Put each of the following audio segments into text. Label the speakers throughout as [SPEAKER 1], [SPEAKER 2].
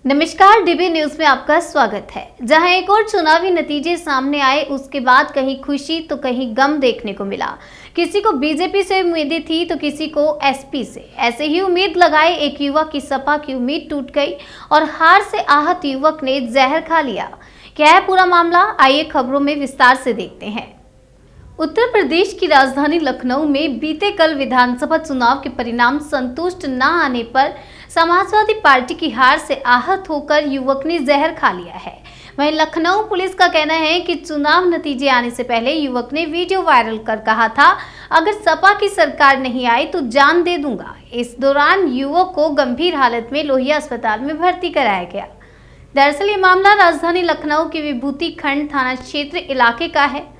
[SPEAKER 1] नमस्कार, dB news में आपका स्वागत है। जहां एक और चुनावी नतीजे सामने आए, उसके बाद कहीं खुशी तो कहीं गम देखने को मिला। किसी को बीजेपी से उम्मीदें थी तो किसी को एसपी से। ऐसे ही उम्मीद लगाए एक युवक की सपा की उम्मीद टूट गई और हार से आहत युवक ने जहर खा लिया। क्या है पूरा मामला, आइए खबरों में विस्तार से देखते हैं। उत्तर प्रदेश की राजधानी लखनऊ में बीते कल विधानसभा चुनाव के परिणाम संतुष्ट न आने पर समाजवादी पार्टी की हार से आहत होकर युवक ने जहर खा लिया है। वहीं लखनऊ पुलिस का कहना है कि चुनाव नतीजे आने से पहले युवक ने वीडियो वायरल कर कहा था, अगर सपा की सरकार नहीं आई तो जान दे दूंगा। इस दौरान युवक को गंभीर हालत में लोहिया अस्पताल में भर्ती कराया गया। दरअसल ये मामला राजधानी लखनऊ के विभूति खंड थाना क्षेत्र इलाके का है।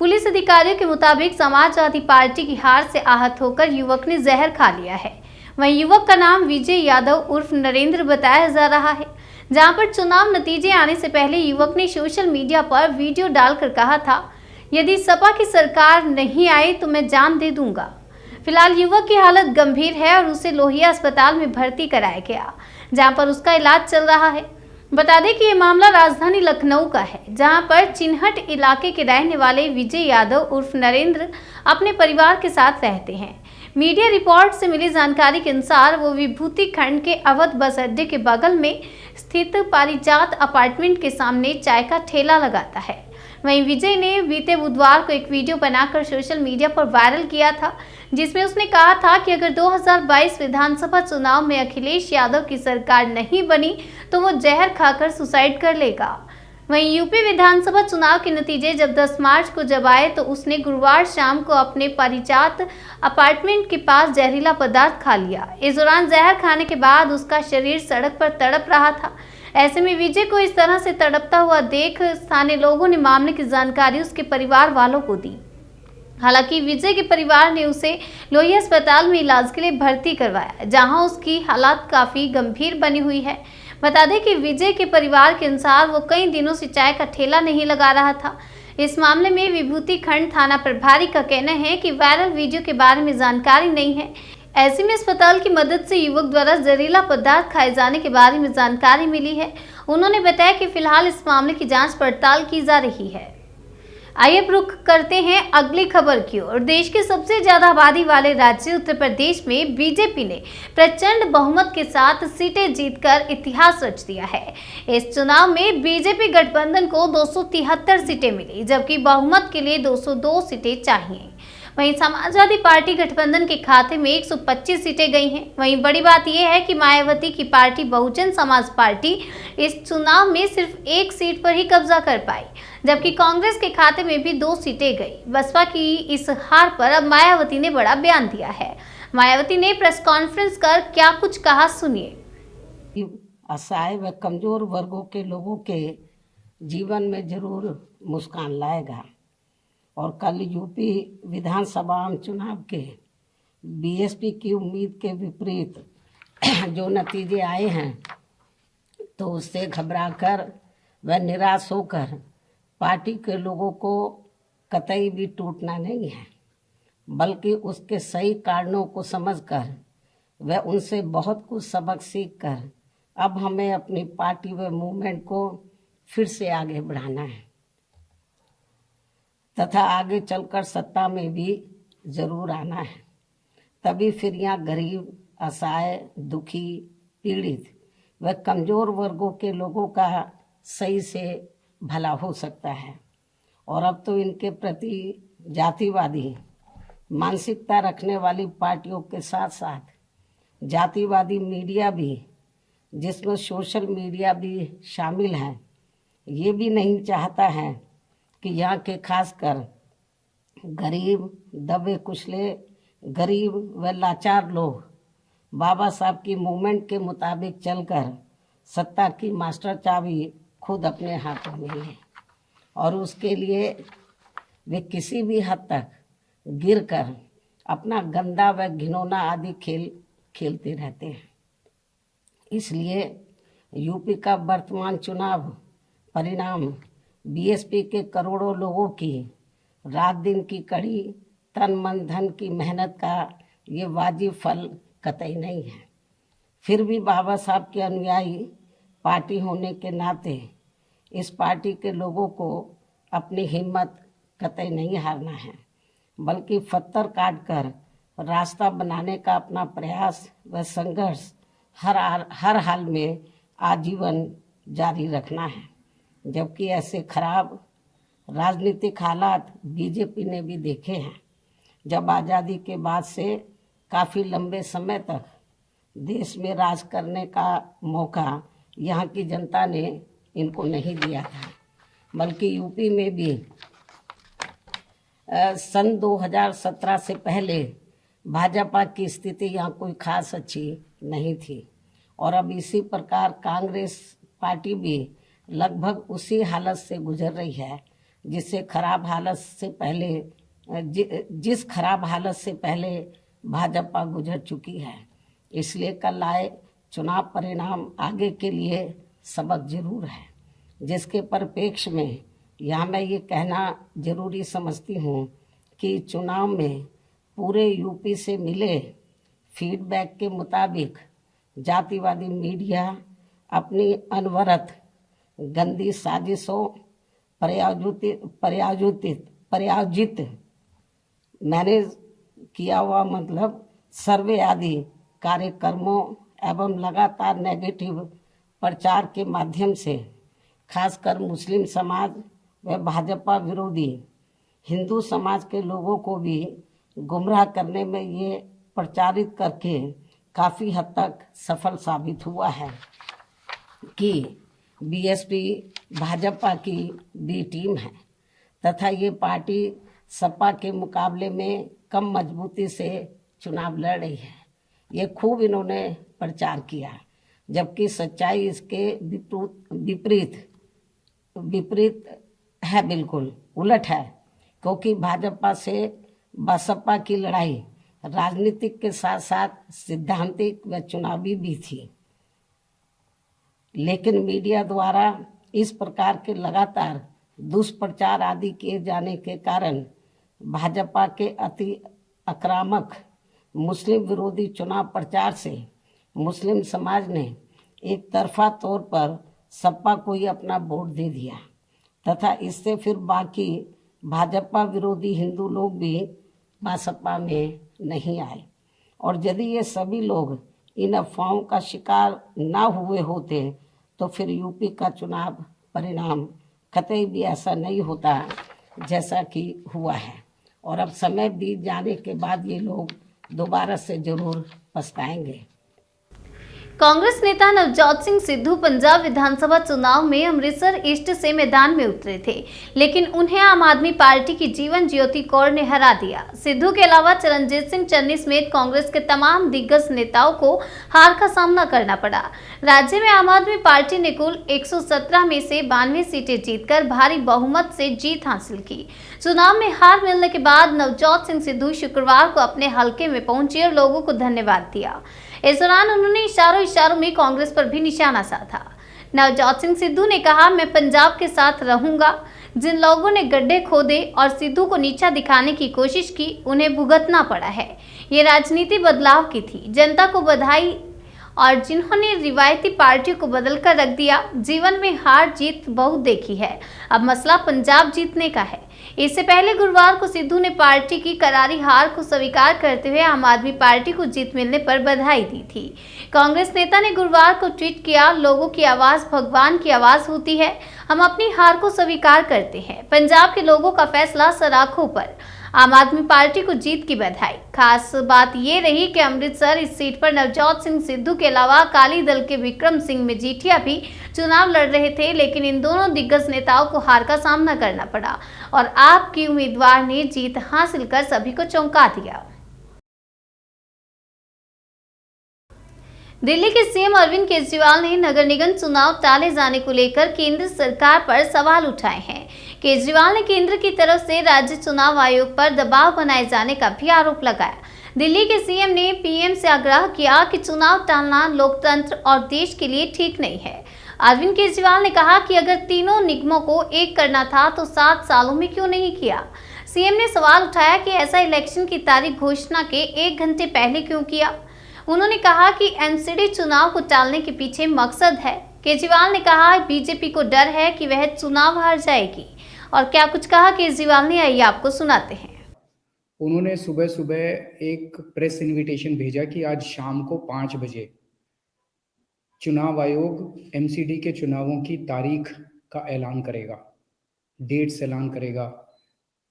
[SPEAKER 1] पुलिस अधिकारियों के मुताबिक समाजवादी पार्टी की हार से आहत होकर युवक ने जहर खा लिया है। वहीं युवक का नाम विजय यादव उर्फ नरेंद्र बताया जा रहा है। जहां पर चुनाव नतीजे आने से पहले युवक ने सोशल मीडिया पर वीडियो डालकर कहा था, यदि सपा की सरकार नहीं आई तो मैं जान दे दूंगा। फिलहाल युवक की हालत गंभीर है और उसे लोहिया अस्पताल में भर्ती कराया गया, जहां पर उसका इलाज चल रहा है। बता दें कि ये मामला राजधानी लखनऊ का है, जहां पर चिन्हट इलाके के रहने वाले विजय यादव उर्फ नरेंद्र अपने परिवार के साथ रहते हैं। मीडिया रिपोर्ट से मिली जानकारी के अनुसार वो विभूति खंड के अवध बस अड्डे के बगल में स्थित पारिजात अपार्टमेंट के सामने चाय का ठेला लगाता है। वहीं विजय ने बीते बुधवार को एक वीडियो बनाकर सोशल मीडिया पर वायरल किया था, जिसमें उसने कहा था कि अगर 2022 विधानसभा चुनाव में अखिलेश यादव की सरकार नहीं बनी तो वो जहर खाकर सुसाइड कर लेगा। वहीं यूपी विधानसभा चुनाव के नतीजे जब 10 मार्च को जब आए तो उसने गुरुवार शाम को अपने पारिजात अपार्टमेंट के पास जहरीला पदार्थ खा लिया। इस दौरान जहर खाने के बाद उसका शरीर सड़क पर तड़प रहा था। ऐसे में विजय को इस तरह से तड़पता हुआ देख स्थानीय लोगों ने मामले की जानकारी उसके परिवार वालों को दी। हालांकि विजय के परिवार ने उसे लोहिया अस्पताल में इलाज के लिए भर्ती करवाया, जहां उसकी हालत काफी गंभीर बनी हुई है। बता दें कि विजय के परिवार के अनुसार वो कई दिनों से चाय का ठेला नहीं लगा रहा था। इस मामले में विभूति खंड थाना प्रभारी का कहना है कि वायरल वीडियो के बारे में जानकारी नहीं है। ऐसे में अस्पताल की मदद से युवक द्वारा जहरीला पदार्थ खाए जाने के बारे में जानकारी मिली है। उन्होंने बताया कि फिलहाल इस मामले की जांच पड़ताल की जा रही है। आइए अब रुख करते हैं अगली खबर की ओर। देश के सबसे ज्यादा आबादी वाले राज्य उत्तर प्रदेश में बीजेपी ने प्रचंड बहुमत के साथ सीटें जीतकर इतिहास रच दिया है। इस चुनाव में बीजेपी गठबंधन को 273 सीटें मिली, जबकि बहुमत के लिए 202 सीटें चाहिए। वहीं समाजवादी पार्टी गठबंधन के खाते में 125 सीटें गई हैं। वहीं बड़ी बात यह है कि मायावती की पार्टी बहुजन समाज पार्टी इस चुनाव में सिर्फ एक सीट पर ही कब्जा कर पाई, जबकि कांग्रेस के खाते में भी 2 सीटें गई। बसपा की इस हार पर अब मायावती ने बड़ा बयान दिया है। मायावती ने प्रेस कॉन्फ्रेंस कर क्या कुछ कहा, सुनिए।
[SPEAKER 2] असहाय व कमजोर वर्गों के लोगों के जीवन में जरूर मुस्कान लाएगा और कल यूपी विधानसभा चुनाव के बीएसपी की उम्मीद के विपरीत जो नतीजे आए हैं तो उससे घबराकर व निराश होकर पार्टी के लोगों को कतई भी टूटना नहीं है, बल्कि उसके सही कारणों को समझकर व उनसे बहुत कुछ सबक सीखकर अब हमें अपनी पार्टी व मूवमेंट को फिर से आगे बढ़ाना है तथा आगे चलकर सत्ता में भी जरूर आना है। तभी फिर यहाँ गरीब, असहाय, दुखी, पीड़ित व कमजोर वर्गों के लोगों का सही से भला हो सकता है। और अब तो इनके प्रति जातिवादी मानसिकता रखने वाली पार्टियों के साथ साथ जातिवादी मीडिया भी, जिसमें सोशल मीडिया भी शामिल है, ये भी नहीं चाहता है कि यहाँ के खासकर गरीब, दबे कुचले, गरीब व लाचार लोग बाबा साहब की मूवमेंट के मुताबिक चलकर सत्ता की मास्टर चाबी खुद अपने हाथों में लें और उसके लिए वे किसी भी हद तक गिरकर अपना गंदा व घिनौना आदि खेल खेलते रहते हैं। इसलिए यूपी का वर्तमान चुनाव परिणाम बीएसपी के करोड़ों लोगों की रात दिन की कड़ी तन मन धन की मेहनत का ये वाजिब फल कतई नहीं है। फिर भी बाबा साहब के अनुयायी पार्टी होने के नाते इस पार्टी के लोगों को अपनी हिम्मत कतई नहीं हारना है, बल्कि पत्थर काट कर रास्ता बनाने का अपना प्रयास व संघर्ष हर हाल में आजीवन जारी रखना है। जबकि ऐसे खराब राजनीतिक हालात बीजेपी ने भी देखे हैं, जब आज़ादी के बाद से काफ़ी लंबे समय तक देश में राज करने का मौका यहाँ की जनता ने इनको नहीं दिया था, बल्कि यूपी में भी सन 2017 से पहले भाजपा की स्थिति यहाँ कोई खास अच्छी नहीं थी। और अब इसी प्रकार कांग्रेस पार्टी भी लगभग उसी हालत से गुजर रही है जिस खराब हालत से पहले भाजपा गुजर चुकी है। इसलिए कल आए चुनाव परिणाम आगे के लिए सबक जरूर है, जिसके परिप्रेक्ष्य में यहाँ मैं ये कहना जरूरी समझती हूँ कि चुनाव में पूरे यूपी से मिले फीडबैक के मुताबिक जातिवादी मीडिया अपनी अनवरत गंदी साजिशों प्रायोजित मैनेज किया हुआ सर्वे आदि कार्यक्रमों एवं लगातार नेगेटिव प्रचार के माध्यम से खासकर मुस्लिम समाज व भाजपा विरोधी हिंदू समाज के लोगों को भी गुमराह करने में ये प्रचारित करके काफ़ी हद तक सफल साबित हुआ है कि बीएसपी भाजपा की बी टीम है तथा ये पार्टी सपा के मुकाबले में कम मजबूती से चुनाव लड़ रही है। ये खूब इन्होंने प्रचार किया, जबकि सच्चाई इसके विपरीत है, बिल्कुल उलट है। क्योंकि भाजपा से बसपा की लड़ाई राजनीतिक के साथ साथ सिद्धांतिक व चुनावी भी थी, लेकिन मीडिया द्वारा इस प्रकार के लगातार दुष्प्रचार आदि किए जाने के कारण भाजपा के अति आक्रामक मुस्लिम विरोधी चुनाव प्रचार से मुस्लिम समाज ने एक तरफा तौर पर सपा को ही अपना वोट दे दिया तथा इससे फिर बाकी भाजपा विरोधी हिंदू लोग भी बसपा में नहीं आए। और यदि ये सभी लोग इन अफवाहों का शिकार ना हुए होते तो फिर यूपी का चुनाव परिणाम कतई भी ऐसा नहीं होता जैसा कि हुआ है। और अब समय बीत जाने के बाद ये लोग दोबारा से जरूर पछताएंगे।
[SPEAKER 1] कांग्रेस नेता नवजोत सिंह सिद्धू पंजाब विधानसभा चुनाव में अमृतसर ईस्ट से मैदान में उतरे थे, लेकिन उन्हें आम आदमी पार्टी की जीवन ज्योति कौर ने हरा दिया। सिद्धू के अलावा चरणजीत सिंह चन्नी समेत कांग्रेस के तमाम दिग्गज नेताओं को हार का सामना करना पड़ा। राज्य में आम आदमी पार्टी ने कुल 117 में से 92 सीटें जीतकर भारी बहुमत से जीत हासिल की। चुनाव में हार मिलने के बाद नवजोत सिंह सिद्धू शुक्रवार को अपने हलके में पहुंचे और लोगों को धन्यवाद दिया। इस दौरान उन्होंने इशारों में कांग्रेस पर भी निशाना साधा। नवजोत सिंह सिद्धू ने कहा, मैं पंजाब के साथ रहूंगा। जिन लोगों ने गड्ढे खोदे और सिद्धू को नीचा दिखाने की कोशिश की, उन्हें भुगतना पड़ा है। ये राजनीति बदलाव की थी। जनता को बधाई। और जिन्होंने रिवायती पार्टियों को बदलकर रख दिया, जीवन में हार जीत बहुत देखी है, अब मसला पंजाब जीतने का है। इससे पहले गुरुवार को सिद्धू ने पार्टी की करारी हार को स्वीकार करते हुए आम आदमी पार्टी को जीत मिलने पर बधाई दी थी। कांग्रेस नेता ने गुरुवार को ट्वीट किया, लोगों की आवाज भगवान की आवाज होती है, हम अपनी हार को स्वीकार करते हैं। पंजाब के लोगों का फैसला सराखों पर, आम आदमी पार्टी को जीत की बधाई। खास बात ये रही कि अमृतसर इस सीट पर नवजोत सिंह सिद्धू के अलावा अकाली दल के विक्रम सिंह मजीठिया भी चुनाव लड़ रहे थे, लेकिन इन दोनों दिग्गज नेताओं को हार का सामना करना पड़ा और आप की उम्मीदवार ने जीत हासिल कर सभी को चौंका दिया। दिल्ली के सीएम अरविंद केजरीवाल ने नगर निगम चुनाव टाले जाने को लेकर केंद्र सरकार पर सवाल उठाए हैं। केजरीवाल ने केंद्र की तरफ से राज्य चुनाव आयोग पर दबाव बनाए जाने का भी आरोप लगाया। दिल्ली के सीएम ने पीएम से आग्रह किया कि चुनाव टालना लोकतंत्र और देश के लिए ठीक नहीं है। अरविंद केजरीवाल ने कहा कि अगर तीनों निगमों को एक करना था तो 7 सालों में क्यों नहीं किया। सीएम ने सवाल उठाया कि ऐसा इलेक्शन की तारीख घोषणा के 1 घंटे पहले क्यों किया। उन्होंने कहा कि एमसीडी चुनाव को टालने के पीछे मकसद है। केजरीवाल ने कहा बीजेपी को डर है कि वह चुनाव हार जाएगी। और क्या कुछ कहा केजरीवाल ने, आइए आपको सुनाते हैं।
[SPEAKER 3] उन्होंने सुबह सुबह एक प्रेस इनविटेशन भेजा कि आज शाम को 5 बजे चुनाव आयोग एमसीडी के चुनावों की तारीख का ऐलान करेगा, डेट्स ऐलान करेगा,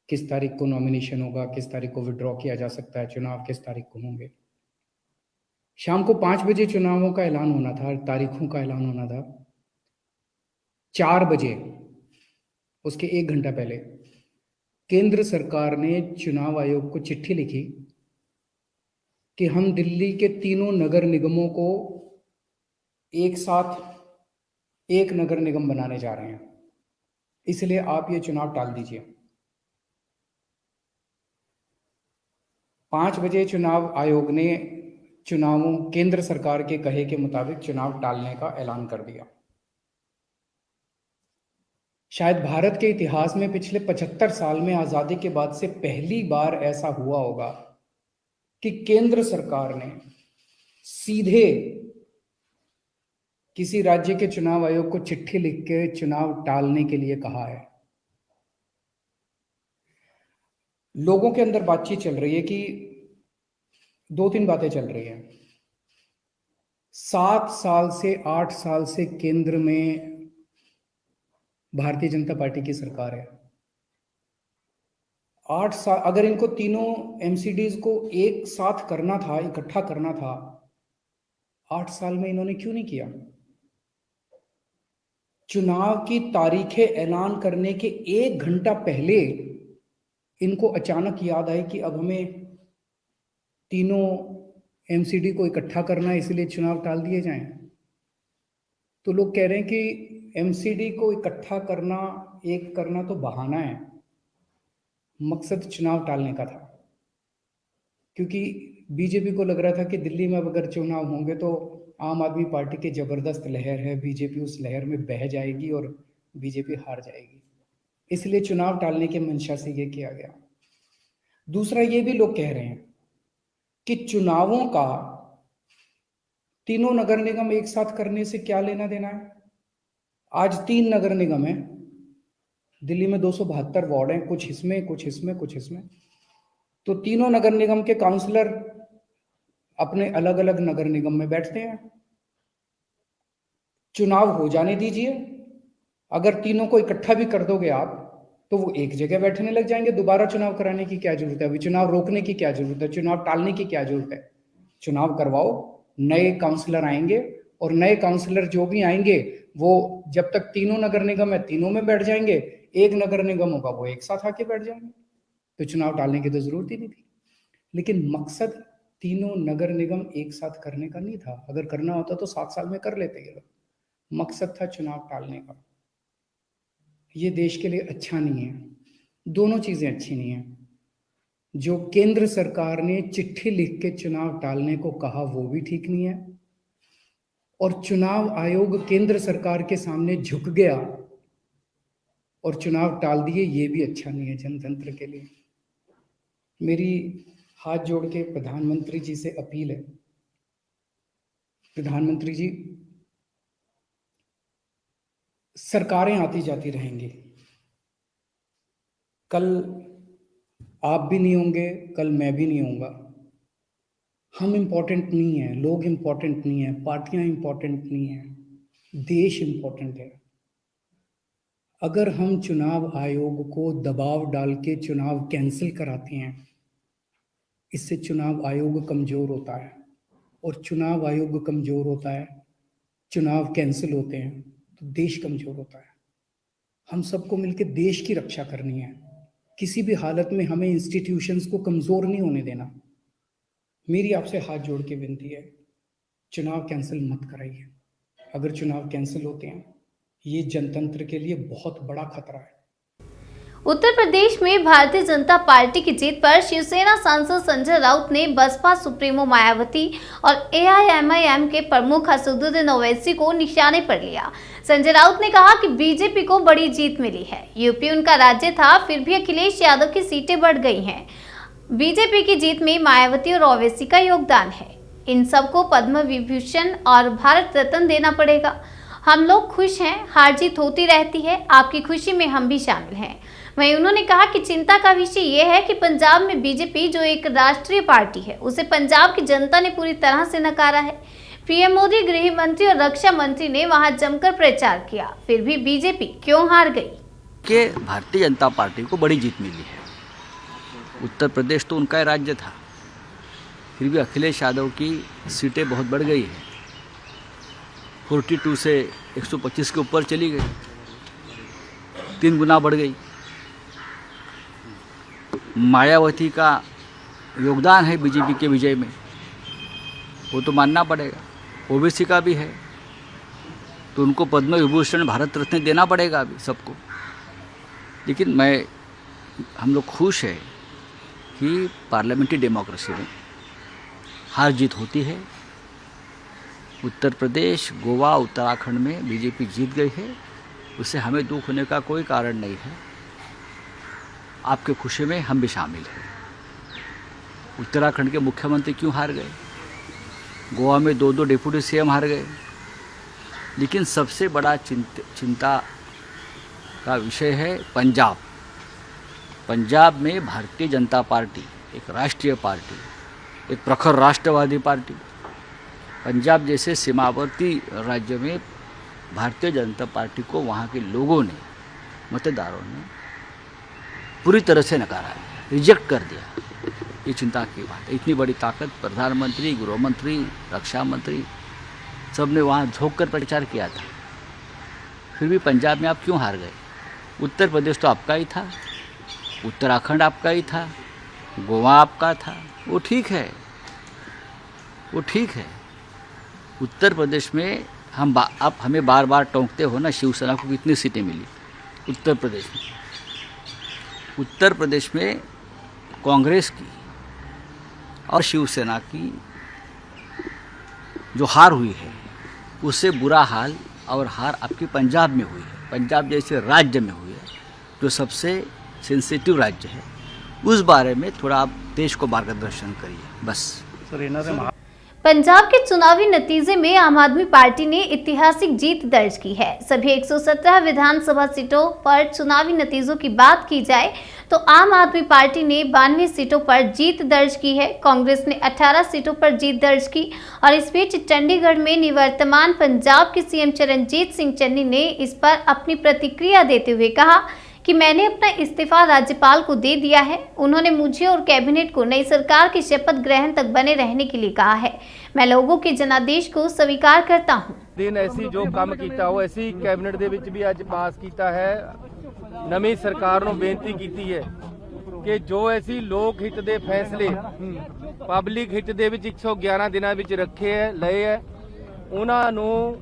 [SPEAKER 3] किस तारीख को नॉमिनेशन होगा, किस तारीख को विड्रॉ किया जा सकता है, चुनाव किस तारीख को होंगे। शाम को 5 बजे चुनावों का ऐलान होना था, तारीखों का ऐलान होना था। 4 बजे, उसके 1 घंटा पहले, केंद्र सरकार ने चुनाव आयोग को चिट्ठी लिखी कि हम दिल्ली के तीनों नगर निगमों को एक साथ एक नगर निगम बनाने जा रहे हैं, इसलिए आप ये चुनाव टाल दीजिए। 5 बजे चुनाव आयोग ने चुनावों केंद्र सरकार के कहे के मुताबिक चुनाव टालने का ऐलान कर दिया। शायद भारत के इतिहास में पिछले 75 साल में आजादी के बाद से पहली बार ऐसा हुआ होगा कि केंद्र सरकार ने सीधे किसी राज्य के चुनाव आयोग को चिट्ठी लिख के चुनाव टालने के लिए कहा है। लोगों के अंदर बातचीत चल रही है कि 2-3 बातें चल रही हैं। 7 साल से 8 साल से केंद्र में भारतीय जनता पार्टी की सरकार है। 8 साल, अगर इनको तीनों एमसीडीज को एक साथ करना था, इकट्ठा करना था, 8 साल में इन्होंने क्यों नहीं किया? चुनाव की तारीखें ऐलान करने के 1 घंटा पहले इनको अचानक याद आई कि अब हमें तीनों एमसीडी को इकट्ठा करना है, इसलिए चुनाव टाल दिए जाएं। तो लोग कह रहे हैं कि एमसीडी को इकट्ठा करना, एक करना तो बहाना है, मकसद चुनाव टालने का था। क्योंकि बीजेपी को लग रहा था कि दिल्ली में अगर चुनाव होंगे तो आम आदमी पार्टी की जबरदस्त लहर है, बीजेपी उस लहर में बह जाएगी और बीजेपी हार जाएगी, इसलिए चुनाव टालने के मंशा से ये किया गया। दूसरा, ये भी लोग कह रहे हैं कि चुनावों का तीनों नगर निगम एक साथ करने से क्या लेना देना है। आज 3 नगर निगम है दिल्ली में, 272 वार्ड हैं, कुछ इसमें कुछ इसमें कुछ इसमें। तो तीनों नगर निगम के काउंसलर अपने अलग अलग नगर निगम में बैठते हैं। चुनाव हो जाने दीजिए, अगर तीनों को इकट्ठा भी कर दोगे आप तो वो एक जगह बैठने लग जाएंगे। दोबारा चुनाव कराने की क्या जरूरत है? अभी चुनाव रोकने की क्या जरूरत है? चुनाव टालने की क्या जरूरत है? चुनाव करवाओ, नए काउंसलर आएंगे और नए काउंसलर जो भी आएंगे वो जब तक तीनों नगर निगम है तीनों में बैठ जाएंगे, एक नगर निगम होगा वो एक साथ आके बैठ जाएंगे। तो चुनाव टालने की तो जरूरत ही नहीं थी। लेकिन मकसद तीनों नगर निगम एक साथ करने का नहीं था। अगर करना होता तो 7 साल में कर लेते ये लोग। मकसद था चुनाव टालने का। ये देश के लिए अच्छा नहीं है, दोनों चीजें अच्छी नहीं है। जो केंद्र सरकार ने चिट्ठी लिख के चुनाव टालने को कहा वो भी ठीक नहीं है, और चुनाव आयोग केंद्र सरकार के सामने झुक गया और चुनाव टाल दिए, ये भी अच्छा नहीं है जनतंत्र के लिए। मेरी हाथ जोड़ के प्रधानमंत्री जी से अपील है, प्रधानमंत्री जी, सरकारें आती जाती रहेंगी, कल आप भी नहीं होंगे, कल मैं भी नहीं होऊंगा। हम इम्पोर्टेंट नहीं है, लोग इम्पोर्टेंट नहीं है, पार्टियां इम्पोर्टेंट नहीं है, देश इम्पोर्टेंट है। अगर हम चुनाव आयोग को दबाव डाल के चुनाव कैंसिल कराते हैं, इससे चुनाव आयोग कमजोर होता है, और चुनाव आयोग कमजोर होता है, चुनाव कैंसिल होते हैं तो देश कमजोर होता है। हम सबको मिलकर देश की रक्षा करनी है। किसी भी हालत में हमें इंस्टीट्यूशंस को कमजोर नहीं होने देना। मेरी आपसे हाथ जोड़ के विनती है, चुनाव कैंसिल मत कराइए। अगर चुनाव कैंसिल होते हैं, ये जनतंत्र के लिए बहुत बड़ा खतरा है।
[SPEAKER 1] उत्तर प्रदेश में भारतीय जनता पार्टी की जीत पर शिवसेना सांसद संजय राउत ने बसपा सुप्रीमो मायावती और एआईएमआईएम के प्रमुख असदुद्दीन ओवैसी को निशाने पर लिया। संजय राउत ने कहा कि बीजेपी को बड़ी जीत मिली है। यूपी उनका राज्य था, फिर भी अखिलेश यादव की सीटें बढ़ गई हैं। बीजेपी की जीत में मायावती और ओवैसी का योगदान है। इन सबको पद्म विभूषण और भारत रत्न देना पड़ेगा। हम लोग खुश हैं, हार जीत होती रहती है, आपकी खुशी में हम भी शामिल हैं। वहीं उन्होंने कहा कि चिंता का विषय ये है कि पंजाब में बीजेपी जो एक राष्ट्रीय पार्टी है उसे पंजाब की जनता ने पूरी तरह से नकारा है। पीएम मोदी, गृह मंत्री और रक्षा मंत्री ने वहां जमकर प्रचार किया, फिर भी बीजेपी क्यों हार गई?
[SPEAKER 4] कि भारतीय जनता पार्टी को बड़ी जीत मिली है। उत्तर प्रदेश तो उनका राज्य था, फिर भी अखिलेश यादव की सीटें बहुत बढ़ गई है। 42 से 125 के ऊपर चली गई, 3 गुना बढ़ गई। मायावती का योगदान है बीजेपी के विजय में, वो तो मानना पड़ेगा। ओबीसी का भी है, तो उनको पद्म विभूषण, भारत रत्न देना पड़ेगा अभी सबको। लेकिन हम लोग खुश है कि पार्लियामेंट्री डेमोक्रेसी में हार जीत होती है। उत्तर प्रदेश, गोवा, उत्तराखंड में बीजेपी जीत गई है, उससे हमें दुख होने का कोई कारण नहीं है। आपके खुशी में हम भी शामिल हैं। उत्तराखंड के मुख्यमंत्री क्यों हार गए? गोवा में 2 डिप्टी सीएम हार गए। लेकिन सबसे बड़ा चिंता का विषय है पंजाब। पंजाब में भारतीय जनता पार्टी एक राष्ट्रीय पार्टी, एक प्रखर राष्ट्रवादी पार्टी, पंजाब जैसे सीमावर्ती राज्य में भारतीय जनता पार्टी को वहाँ के लोगों ने, मतदारों ने पूरी तरह से नकारा, रिजेक्ट कर दिया। ये चिंता की बात है। इतनी बड़ी ताकत, प्रधानमंत्री, गृह मंत्री, रक्षा मंत्री, सब ने वहाँ झोंक कर प्रचार किया था, फिर भी पंजाब में आप क्यों हार गए? उत्तर प्रदेश तो आपका ही था, उत्तराखंड आपका ही था, गोवा आपका था, वो ठीक है, वो ठीक है। उत्तर प्रदेश में आप हमें बार बार टोंकते हो ना, शिवसेना को कितनी सीटें मिली उत्तर प्रदेश में? उत्तर प्रदेश में कांग्रेस की और शिवसेना की जो हार हुई है, उससे बुरा हाल और हार आपकी पंजाब में हुई है। पंजाब जैसे राज्य में हुई है, जो सबसे सेंसिटिव राज्य है, उस बारे में थोड़ा आप देश को मार्गदर्शन करिए बस।
[SPEAKER 1] पंजाब के चुनावी नतीजे में आम आदमी पार्टी ने ऐतिहासिक जीत दर्ज की है। सभी 117 विधानसभा सीटों पर चुनावी नतीजों की बात की जाए तो आम आदमी पार्टी ने 92 सीटों पर जीत दर्ज की है। कांग्रेस ने 18 सीटों पर जीत दर्ज की। और इस बीच चंडीगढ़ में निवर्तमान पंजाब के सीएम चरणजीत सिंह चन्नी ने इस पर अपनी प्रतिक्रिया देते हुए कहा कि मैंने अपना इस्तीफा राज्यपाल को दे दिया है। उन्होंने मुझे और कैबिनेट को नई सरकार की शपथ ग्रहण तक बने रहने के लिए कहा है। मैं लोगों के जनादेश को स्वीकार करता हूं।
[SPEAKER 5] दिन ऐसी जो काम कीता हो ऐसी कैबिनेट ਦੇ ਵਿੱਚ ਵੀ ਅੱਜ ਪਾਸ ਕੀਤਾ ਹੈ। ਨਵੀਂ ਸਰਕਾਰ ਨੂੰ ਬੇਨਤੀ ਕੀਤੀ ਹੈ ਕਿ ਜੋ ਐਸੀ ਲੋਕ ਹਿੱਤ ਦੇ ਫੈਸਲੇ ਪਬਲਿਕ ਹਿੱਤ ਦੇ ਵਿੱਚ 111 ਦਿਨਾਂ ਵਿੱਚ ਰੱਖੇ ਹੈ ਲਏ ਹੈ, ਉਹਨਾਂ ਨੂੰ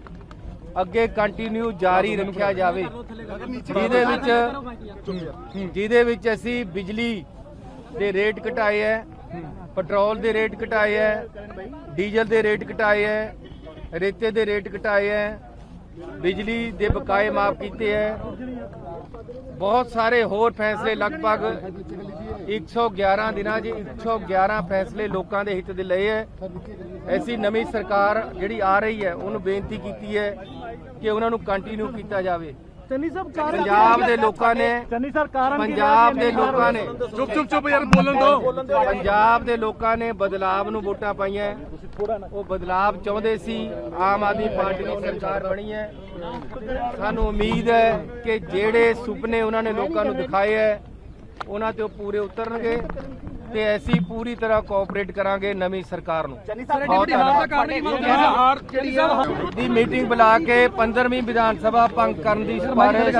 [SPEAKER 5] ਅੱਗੇ ਕੰਟੀਨਿਊ ਜਾਰੀ ਰੱਖਿਆ ਜਾਵੇ। ਜਿਹਦੇ ਵਿੱਚ ਅਸੀਂ ਬਿਜਲੀ ਦੇ ਰੇਟ ਘਟਾਏ ਹੈ, ਪੈਟਰੋਲ ਦੇ ਰੇਟ ਘਟਾਏ ਹੈ, ਡੀਜ਼ਲ ਦੇ ਰੇਟ ਘਟਾਏ ਹੈ, ਰੇਤੇ ਦੇ ਰੇਟ ਘਟਾਏ ਹੈ, ਬਿਜਲੀ ਦੇ ਬਕਾਏ ਮਾਫ ਕੀਤੇ ਹੈ। ਬਹੁਤ ਸਾਰੇ ਹੋਰ ਫੈਸਲੇ ਲਗਭਗ 111 ਦਿਨਾਂ 'ਚ 111 ਫੈਸਲੇ ਲੋਕਾਂ ਦੇ ਹਿੱਤ ਦੇ ਲਏ ਹੈ। ਐਸੀ ਨਵੀਂ ਸਰਕਾਰ ਜਿਹੜੀ ਆ ਰਹੀ ਹੈ ਉਹਨੂੰ ਬੇਨਤੀ ਕੀਤੀ ਹੈ ਕਿ ਉਹਨਾਂ ਨੂੰ ਕੰਟੀਨਿਊ ਕੀਤਾ ਜਾਵੇ। ਪੰਜਾਬ ਦੇ ਲੋਕਾਂ ਨੇ ਪੰਜਾਬ ਦੇ ਲੋਕਾਂ ਨੇ ਬਦਲਾਵ ਨੂੰ ਵੋਟਾਂ ਪਾਈਆਂ। ਉਹ ਬਦਲਾਵ ਚਾਹੁੰਦੇ ਸੀ, ਆਮ ਆਦਮੀ ਪਾਰਟੀ ਦੀ ਸਰਕਾਰ ਬਣੀ ਹੈ। ਸਾਨੂੰ ਉਮੀਦ ਹੈ ਕਿ ਜਿਹੜੇ ਸੁਪਨੇ ਉਹਨਾਂ ਨੇ ਲੋਕਾਂ ਨੂੰ ਦਿਖਾਏ ਹੈ ਉਹਨਾਂ ਤੇ ਉਹ ਪੂਰੇ ਉਤਰਨਗੇ ਤੇ ਐਸੀ ਪੂਰੀ ਤਰ੍ਹਾਂ ਕੋਆਪਰੇਟ ਕਰਾਂਗੇ ਨਵੀਂ ਸਰਕਾਰ ਨੂੰ। ਦੀ ਮੀਟਿੰਗ ਬੁਲਾ ਕੇ 15ਵੀਂ ਵਿਧਾਨ ਸਭਾ ਭੰਗ ਕਰਨ ਦੀ ਸਿਫਾਰਿਸ਼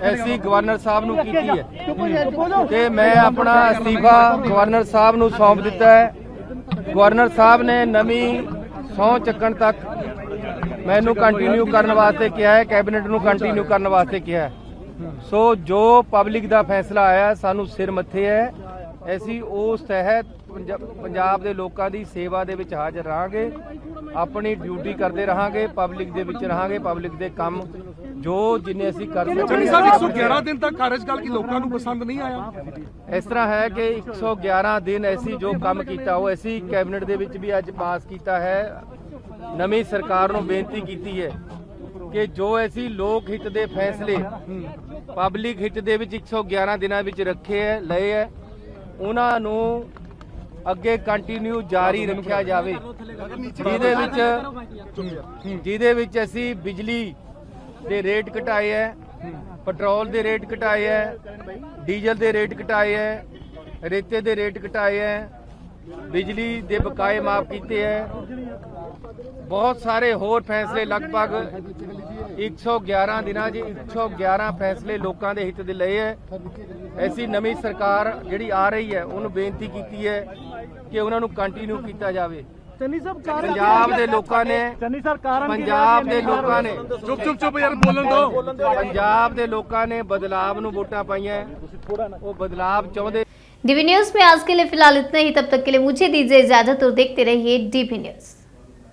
[SPEAKER 5] ਐਸੀ ਗਵਰਨਰ ਸਾਹਿਬ ਨੂੰ ਕੀਤੀ ਹੈ ਤੇ ਮੈਂ ਆਪਣਾ ਅਸਤੀਫਾ ਗਵਰਨਰ ਸਾਹਿਬ ਨੂੰ ਸੌਂਪ ਦਿੱਤਾ ਹੈ। ਗਵਰਨਰ ਸਾਹਿਬ ਨੇ ਨਵੀਂ ਸਹੁੰ ਚੱਕਣ ਤੱਕ ਮੈਨੂੰ ਕੰਟੀਨਿਊ ਕਰਨ ਵਾਸਤੇ ਕਿਹਾ ਹੈ, ਕੈਬਨਿਟ ਨੂੰ ਕੰਟੀਨਿਊ ਕਰਨ ਵਾਸਤੇ ਕਿਹਾ ਹੈ। ਸੋ ਜੋ ਪਬਲਿਕ ਦਾ ਫੈਸਲਾ ਆਇਆ ਸਾਨੂੰ ਸਿਰ ਮੱਥੇ ਹੈ। ਅਸੀਂ ਉਸ ਤਹਿਤ ਪੰਜਾਬ ਦੇ ਲੋਕਾਂ ਦੀ ਸੇਵਾ ਦੇ ਵਿੱਚ ਹਾਜ਼ਰ ਰਹਾਂਗੇ, ਆਪਣੀ ਡਿਊਟੀ ਕਰਦੇ ਰਹਾਂਗੇ, ਪਬਲਿਕ ਦੇ ਵਿੱਚ ਰਹਾਂਗੇ, ਪਬਲਿਕ ਦੇ ਕੰਮ ਜੋ ਜਿੰਨੇ ਅਸੀਂ ਕਰ ਸਕਦੇ ਹਾਂ।
[SPEAKER 6] 111 ਦਿਨ ਤੱਕ ਕਾਰਜਕਾਲ ਕੀ ਲੋਕਾਂ ਨੂੰ ਪਸੰਦ ਨਹੀਂ ਆਇਆ।
[SPEAKER 5] ਇਸ ਤਰ੍ਹਾਂ ਹੈ ਕਿ 111 ਦਿਨ ਐਸੀ ਜੋ ਕੰਮ ਕੀਤਾ ਉਹ ਅਸੀਂ ਕੈਬਨਿਟ ਦੇ ਵਿੱਚ ਵੀ ਅੱਜ ਪਾਸ ਕੀਤਾ ਹੈ। ਨਵੀਂ ਸਰਕਾਰ ਨੂੰ ਬੇਨਤੀ ਕੀਤੀ ਹੈ ਕਿ ਜੋ ਅਸੀਂ ਲੋਕ ਹਿੱਤ ਦੇ ਫੈਸਲੇ ਪਬਲਿਕ ਹਿੱਤ ਦੇ ਵਿੱਚ 111 ਦਿਨਾਂ ਵਿੱਚ ਰੱਖੇ ਹੈ ਲਏ ਹੈ ਉਹਨਾਂ ਨੂੰ ਅੱਗੇ ਕੰਟੀਨਿਊ ਜਾਰੀ ਰੱਖਿਆ ਜਾਵੇ, ਜਿਹਦੇ ਵਿੱਚ ਅਸੀਂ ਬਿਜਲੀ ਦੇ ਰੇਟ ਘਟਾਏ ਹੈ, ਪੈਟਰੋਲ ਦੇ ਰੇਟ ਘਟਾਏ ਹੈ, ਡੀਜ਼ਲ ਦੇ ਰੇਟ ਘਟਾਏ ਹੈ, ਰੇਤੇ ਦੇ ਰੇਟ ਘਟਾਏ ਹੈ, ਬਿਜਲੀ ਦੇ ਬਕਾਏ ਮਾਫ ਕੀਤੇ ਹੈ, ਬਹੁਤ ਸਾਰੇ ਹੋਰ ਫੈਸਲੇ ਲਗਭਗ 111 ਦਿਨਾਂ 'ਚ 111 ਫੈਸਲੇ ਲੋਕਾਂ ਦੇ ਹਿੱਤ ਦੇ ਲਏ ਹੈ। ਐਸੀ ਨਵੀਂ ਸਰਕਾਰ ਜਿਹੜੀ ਆ ਰਹੀ ਹੈ ਉਹਨੂੰ ਬੇਨਤੀ ਕੀਤੀ ਹੈ ਕਿ ਉਹਨਾਂ ਨੂੰ ਕੰਟੀਨਿਊ ਕੀਤਾ ਜਾਵੇ। ਪੰਜਾਬ ਦੇ ਲੋਕਾਂ ਨੇ
[SPEAKER 6] ਚੁੱਪ ਯਾਰ ਬੋਲਣ ਦੋ।
[SPEAKER 5] ਪੰਜਾਬ ਦੇ लोगों ने बदलाव ਨੂੰ ਵੋਟਾਂ ਪਾਈਆਂ, वो बदलाव चाहते।
[SPEAKER 1] डीबी न्यूज में आज के लिए फिलहाल इतना ही। तब तक के लिए मुझे दीजिए इजाजत और देखते रहिए डीबी न्यूज।